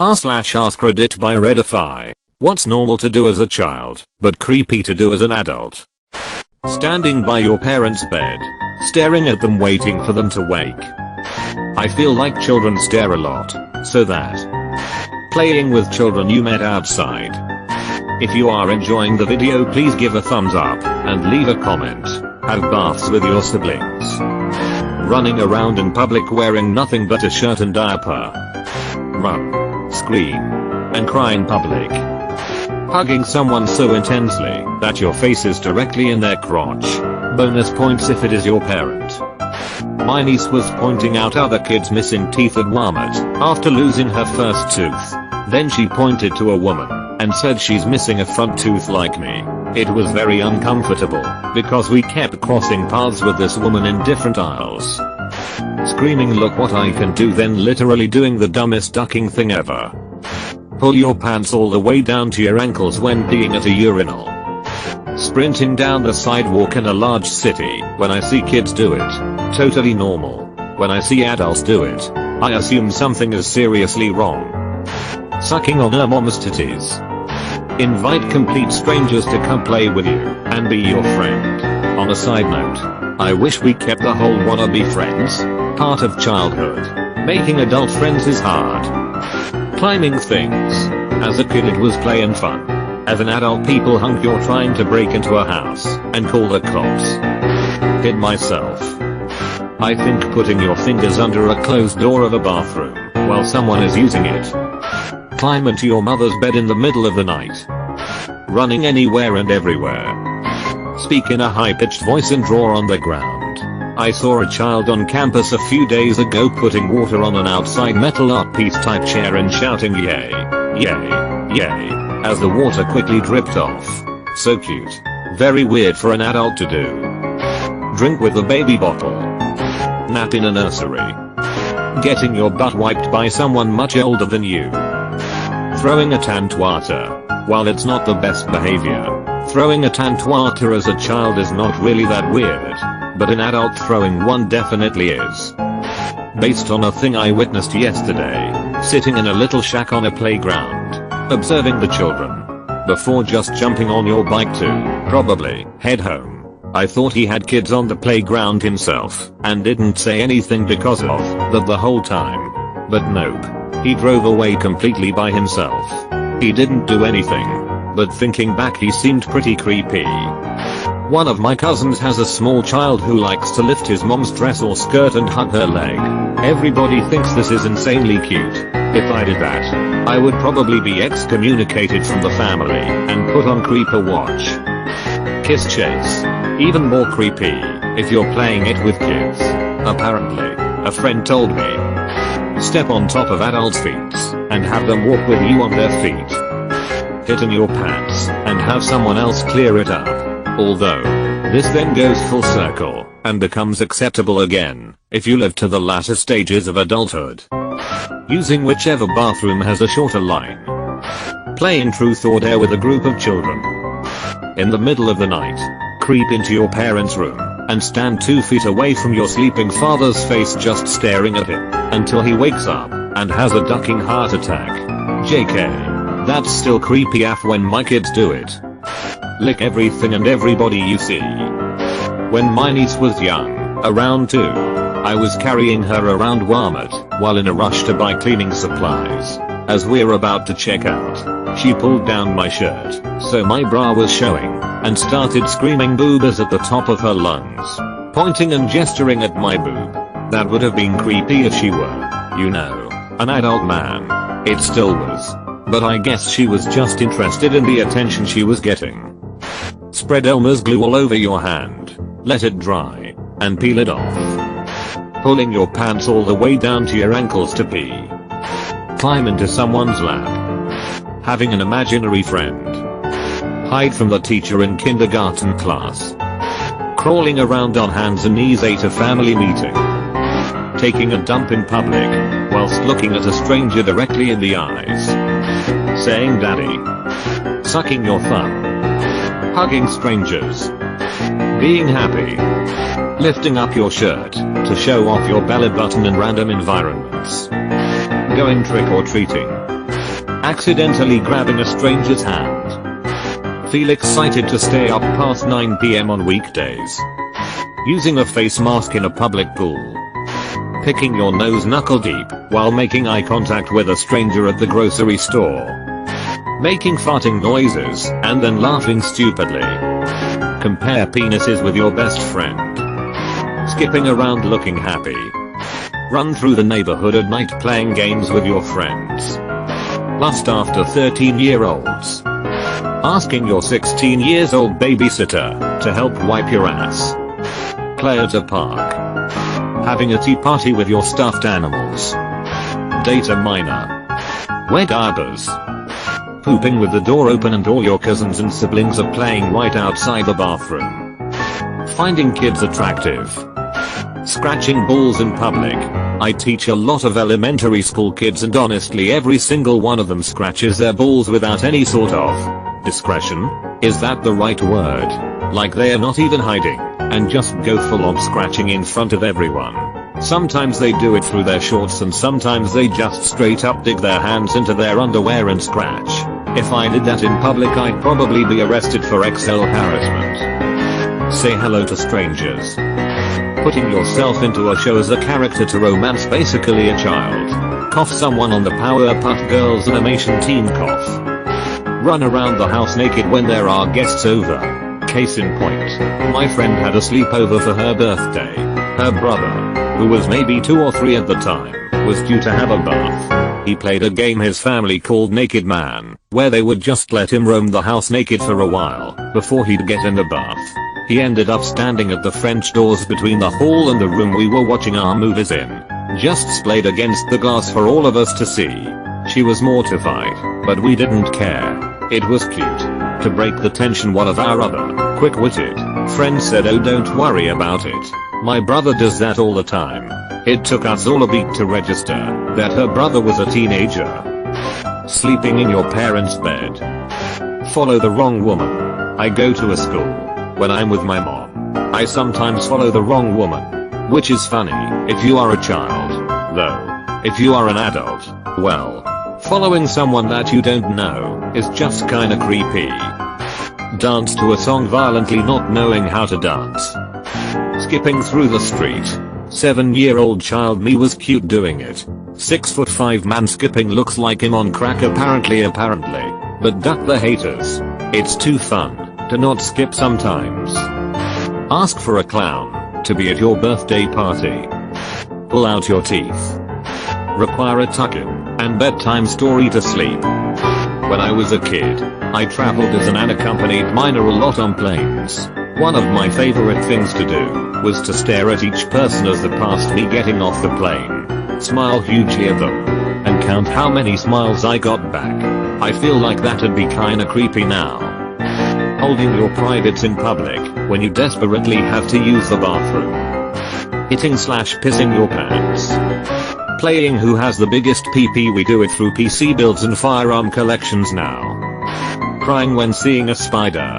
r/AskReddit by Reddify. What's normal to do as a child, but creepy to do as an adult? Standing by your parents' bed, staring at them waiting for them to wake. I feel like children stare a lot, so that. Playing with children you met outside. If you are enjoying the video, please give a thumbs up and leave a comment. Have baths with your siblings. Running around in public wearing nothing but a shirt and diaper. Run, scream, and cry in public. Hugging someone so intensely that your face is directly in their crotch. Bonus points if it is your parent. My niece was pointing out other kids missing teeth at Walmart after losing her first tooth. Then she pointed to a woman and said she's missing a front tooth like me. It was very uncomfortable because we kept crossing paths with this woman in different aisles. Screaming, "Look what I can do," then literally doing the dumbest ducking thing ever. Pull your pants all the way down to your ankles when peeing at a urinal. Sprinting down the sidewalk in a large city. When I see kids do it, totally normal. When I see adults do it, I assume something is seriously wrong. Sucking on her mom's titties. Invite complete strangers to come play with you and be your friend. On a side note, I wish we kept the whole wannabe friends part of childhood. Making adult friends is hard. Climbing things. As a kid it was play and fun. As an adult, people hunk you're trying to break into a house and call the cops. Hid myself. I think putting your fingers under a closed door of a bathroom while someone is using it. Climb into your mother's bed in the middle of the night. Running anywhere and everywhere. Speak in a high-pitched voice and draw on the ground. I saw a child on campus a few days ago putting water on an outside metal art piece type chair and shouting "Yay, yay, yay," as the water quickly dripped off. So cute. Very weird for an adult to do. Drink with a baby bottle. Nap in a nursery. Getting your butt wiped by someone much older than you. Throwing a tantwata. While it's not the best behavior, throwing a tantwata as a child is not really that weird, but an adult throwing one definitely is. Based on a thing I witnessed yesterday, sitting in a little shack on a playground, observing the children. Before just jumping on your bike to, probably, head home. I thought he had kids on the playground himself, and didn't say anything because of that the whole time. But nope. He drove away completely by himself. He didn't do anything. But thinking back, he seemed pretty creepy. One of my cousins has a small child who likes to lift his mom's dress or skirt and hug her leg. Everybody thinks this is insanely cute. If I did that, I would probably be excommunicated from the family and put on creeper watch. Kiss chase. Even more creepy if you're playing it with kids. Apparently, a friend told me. Step on top of adults' feet and have them walk with you on their feet. Hit in your pants and have someone else clear it up. Although, this then goes full circle and becomes acceptable again if you live to the latter stages of adulthood. Using whichever bathroom has a shorter line. Playing truth or dare with a group of children. In the middle of the night, creep into your parents' room and stand 2 feet away from your sleeping father's face, just staring at him until he wakes up and has a ducking heart attack. JK. That's still creepy AF when my kids do it. Lick everything and everybody you see. When my niece was young, around 2, I was carrying her around Walmart while in a rush to buy cleaning supplies. As we're about to check out, she pulled down my shirt so my bra was showing and started screaming boobas at the top of her lungs, pointing and gesturing at my boob. That would have been creepy if she were, you know, an adult man. It still was. But I guess she was just interested in the attention she was getting. Spread Elmer's glue all over your hand, let it dry, and peel it off. Pulling your pants all the way down to your ankles to pee. Climb into someone's lap. Having an imaginary friend. Hide from the teacher in kindergarten class. Crawling around on hands and knees at a family meeting. Taking a dump in public whilst looking at a stranger directly in the eyes. Saying daddy. Sucking your thumb. Hugging strangers. Being happy. Lifting up your shirt to show off your belly button in random environments. Going trick or treating. Accidentally grabbing a stranger's hand. Feel excited to stay up past 9 PM on weekdays. Using a face mask in a public pool. Picking your nose knuckle deep while making eye contact with a stranger at the grocery store. Making farting noises and then laughing stupidly. Compare penises with your best friend. Skipping around looking happy. Run through the neighborhood at night playing games with your friends. Lust after 13-year-olds. Asking your 16 years old babysitter to help wipe your ass. Play at a park. Having a tea party with your stuffed animals. Date a minor. Wear diapers. Pooping with the door open and all your cousins and siblings are playing right outside the bathroom. Finding kids attractive. Scratching balls in public. I teach a lot of elementary school kids and honestly every single one of them scratches their balls without any sort of discretion. Is that the right word? Like they are not even hiding and just go full on scratching in front of everyone. Sometimes they do it through their shorts and sometimes they just straight up dig their hands into their underwear and scratch. If I did that in public I'd probably be arrested for XL harassment. Say hello to strangers. Putting yourself into a show as a character to romance basically a child. Cough someone on the Powerpuff Girls animation team cough. Run around the house naked when there are guests over. Case in point, my friend had a sleepover for her birthday. Her brother, who was maybe 2 or 3 at the time, was due to have a bath. He played a game his family called Naked Man, where they would just let him roam the house naked for a while, before he'd get in the bath. He ended up standing at the French doors between the hall and the room we were watching our movies in. Just splayed against the glass for all of us to see. She was mortified, but we didn't care. It was cute. To break the tension, one of our other, quick-witted, friends said, "Oh, don't worry about it. My brother does that all the time." It took us all a beat to register that her brother was a teenager. Sleeping in your parents' bed. Follow the wrong woman. I go to a school. When I'm with my mom, I sometimes follow the wrong woman. Which is funny if you are a child. Though, if you are an adult, well, following someone that you don't know is just kinda creepy. Dance to a song violently not knowing how to dance. Skipping through the street. 7-year-old child me was cute doing it. 6'5" man skipping looks like him on crack apparently. But duck the haters. It's too fun to not skip sometimes. Ask for a clown to be at your birthday party. Pull out your teeth. Require a tuck-in and bedtime story to sleep. When I was a kid, I traveled as an unaccompanied minor a lot on planes. One of my favorite things to do was to stare at each person as they passed me getting off the plane, smile hugely at them, and count how many smiles I got back. I feel like that'd be kinda creepy now. Holding your privates in public when you desperately have to use the bathroom. Hitting/pissing your pants. Playing who has the biggest PP. We do it through PC builds and firearm collections now. Crying when seeing a spider.